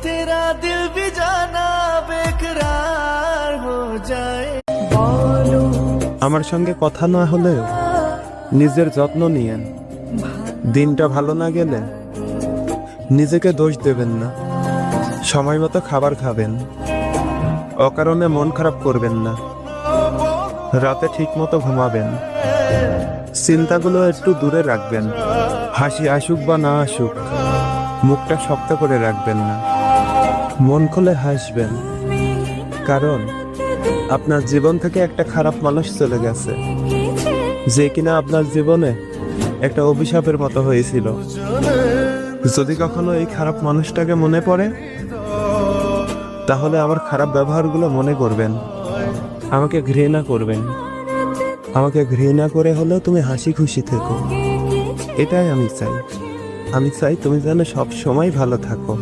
तेरा दिल भी जाना बेकरार हो जाए। আমার সঙ্গে কথা না হলেও নিজের যত্ন নিয়েন। দিনটা ভালো না গেলে নিজেকে দোষ দেবেন না। সময় মতো খাবার খাবেন, অকারণে মন খারাপ করবেন না। রাতে ঠিক মতো ঘুমাবেন, চিন্তাগুলো একটু দূরে রাখবেন। হাসি আসুক বা না আসুক, মুখটা শক্ত করে রাখবেন না। মন খুলে হাসবেন, কারণ আপনার জীবন থেকে একটা খারাপ মানুষ চলে গেছে, যে কিনা আপনার জীবনে একটা অভিশাপের মতো হয়েছিল। যদি কখনো এই খারাপ মানুষটাকে মনে পড়ে, তাহলে আমার খারাপ ব্যবহারগুলো মনে করবেন, আমাকে ঘৃণা করবেন। আমাকে ঘৃণা করে হলেও তুমি হাসি খুশি থেকো, এটাই আমি চাই। আমি চাই তুমি যেন সব সময় ভালো থাকো।